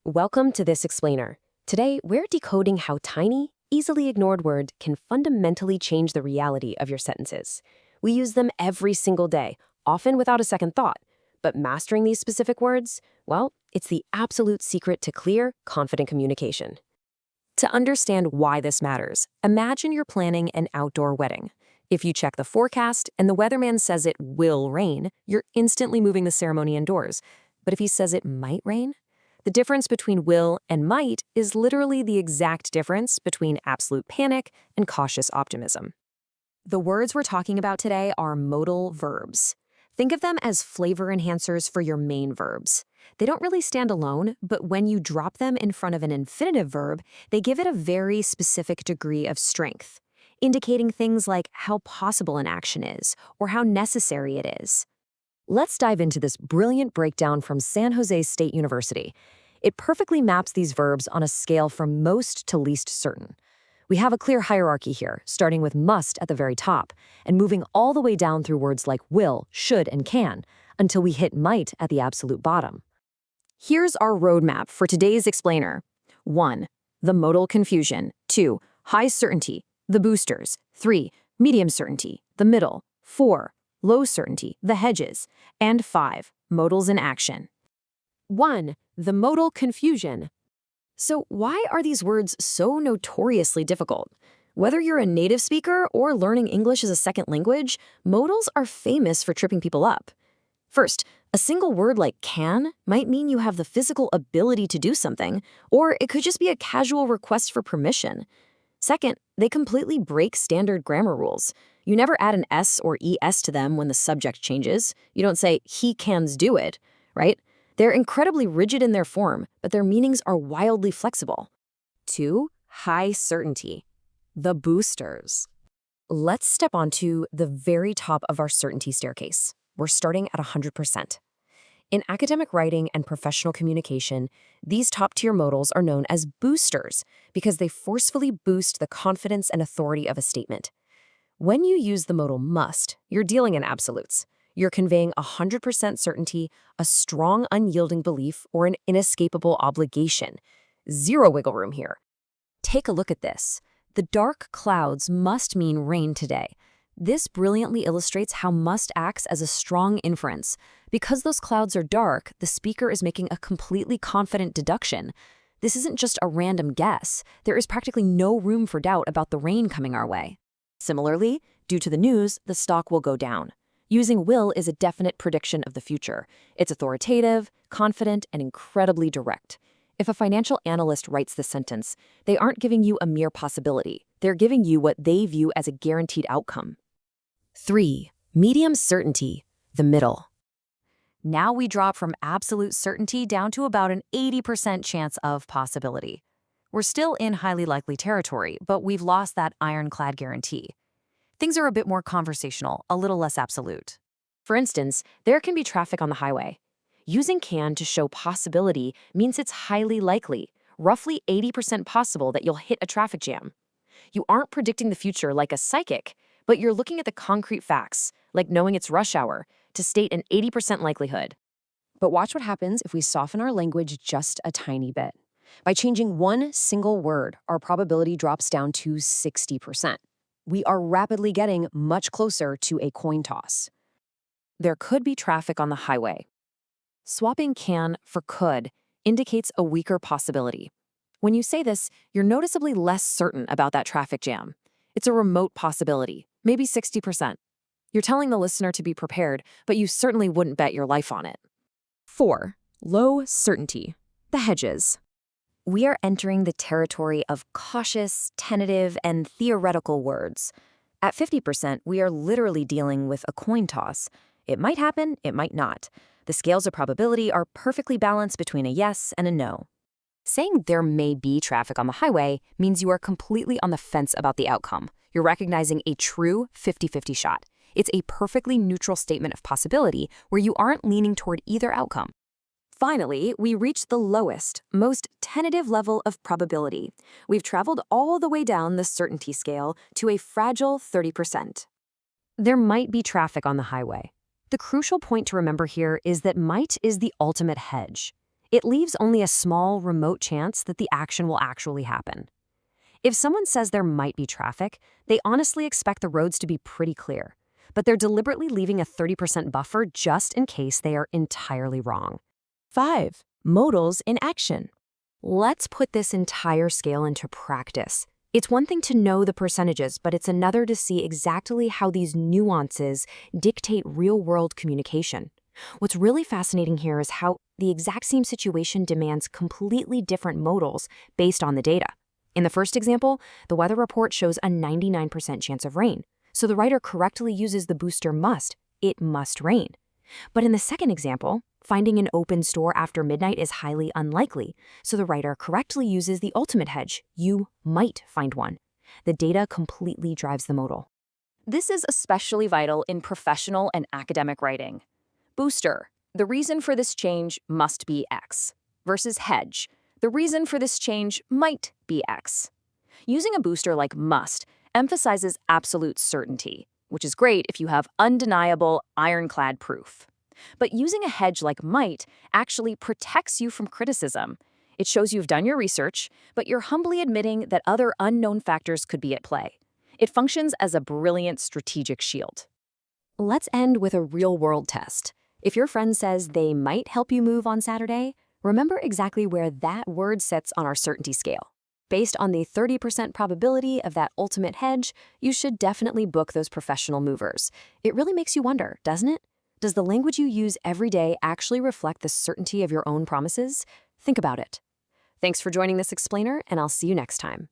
Welcome to this explainer. Today, we're decoding how tiny, easily ignored words can fundamentally change the reality of your sentences. We use them every single day, often without a second thought. But mastering these specific words, well, it's the absolute secret to clear, confident communication. To understand why this matters, imagine you're planning an outdoor wedding. If you check the forecast and the weatherman says it will rain, you're instantly moving the ceremony indoors. But if he says it might rain, the difference between will and might is literally the exact difference between absolute panic and cautious optimism. The words we're talking about today are modal verbs. Think of them as flavor enhancers for your main verbs. They don't really stand alone, but when you drop them in front of an infinitive verb, they give it a very specific degree of strength, indicating things like how possible an action is or how necessary it is. Let's dive into this brilliant breakdown from San Jose State University. It perfectly maps these verbs on a scale from most to least certain. We have a clear hierarchy here, starting with must at the very top, and moving all the way down through words like will, should, and can, until we hit might at the absolute bottom. Here's our roadmap for today's explainer. 1. The modal confusion. 2. High certainty, the boosters. 3. Medium certainty, the middle. 4. Low certainty, the hedges. And 5. Modals in action. 1. The modal confusion. So why are these words so notoriously difficult? Whether you're a native speaker or learning English as a second language, modals are famous for tripping people up. First, a single word like can might mean you have the physical ability to do something, or it could just be a casual request for permission. Second, they completely break standard grammar rules. You never add an S or ES to them when the subject changes. You don't say, he cans do it, right? They're incredibly rigid in their form, but their meanings are wildly flexible. 2. High certainty. The boosters. Let's step onto the very top of our certainty staircase. We're starting at 100%. In academic writing and professional communication, these top-tier modals are known as boosters because they forcefully boost the confidence and authority of a statement. When you use the modal must, you're dealing in absolutes. You're conveying 100% certainty, a strong, unyielding belief, or an inescapable obligation. Zero wiggle room here. Take a look at this. The dark clouds must mean rain today. This brilliantly illustrates how must acts as a strong inference. Because those clouds are dark, the speaker is making a completely confident deduction. This isn't just a random guess. There is practically no room for doubt about the rain coming our way. Similarly, due to the news, the stock will go down. Using will is a definite prediction of the future. It's authoritative, confident, and incredibly direct. If a financial analyst writes this sentence, they aren't giving you a mere possibility. They're giving you what they view as a guaranteed outcome. 3. Medium certainty, the middle. Now we drop from absolute certainty down to about an 80% chance of possibility. We're still in highly likely territory, but we've lost that ironclad guarantee. Things are a bit more conversational, a little less absolute. For instance, there can be traffic on the highway. Using can to show possibility means it's highly likely, roughly 80% possible that you'll hit a traffic jam. You aren't predicting the future like a psychic, but you're looking at the concrete facts, like knowing it's rush hour, to state an 80% likelihood. But watch what happens if we soften our language just a tiny bit. By changing one single word, our probability drops down to 60%. We are rapidly getting much closer to a coin toss. There could be traffic on the highway. Swapping can for could indicates a weaker possibility. When you say this, you're noticeably less certain about that traffic jam. It's a remote possibility, maybe 60%. You're telling the listener to be prepared, but you certainly wouldn't bet your life on it. 4. Low certainty, the hedges. We are entering the territory of cautious, tentative, and theoretical words. At 50%, we are literally dealing with a coin toss. It might happen, it might not. The scales of probability are perfectly balanced between a yes and a no. Saying there may be traffic on the highway means you are completely on the fence about the outcome. You're recognizing a true 50-50 shot. It's a perfectly neutral statement of possibility where you aren't leaning toward either outcome. Finally, we reach the lowest, most tentative level of probability. We've traveled all the way down the certainty scale to a fragile 30%. There might be traffic on the highway. The crucial point to remember here is that might is the ultimate hedge. It leaves only a small, remote chance that the action will actually happen. If someone says there might be traffic, they honestly expect the roads to be pretty clear, but they're deliberately leaving a 30% buffer just in case they are entirely wrong. 5. Modals in action. Let's put this entire scale into practice. It's one thing to know the percentages, but it's another to see exactly how these nuances dictate real-world communication. What's really fascinating here is how the exact same situation demands completely different modals based on the data. In the first example, the weather report shows a 99% chance of rain, so the writer correctly uses the booster must. It must rain. But in the second example, finding an open store after midnight is highly unlikely, so the writer correctly uses the ultimate hedge. You might find one. The data completely drives the modal. This is especially vital in professional and academic writing. Booster, the reason for this change must be X, versus hedge, the reason for this change might be X. Using a booster like must emphasizes absolute certainty, which is great if you have undeniable, ironclad proof. But using a hedge like might actually protects you from criticism. It shows you've done your research, but you're humbly admitting that other unknown factors could be at play. It functions as a brilliant strategic shield. Let's end with a real-world test. If your friend says they might help you move on Saturday, remember exactly where that word sits on our certainty scale. Based on the 30% probability of that ultimate hedge, you should definitely book those professional movers. It really makes you wonder, doesn't it? Does the language you use every day actually reflect the certainty of your own promises? Think about it. Thanks for joining this explainer, and I'll see you next time.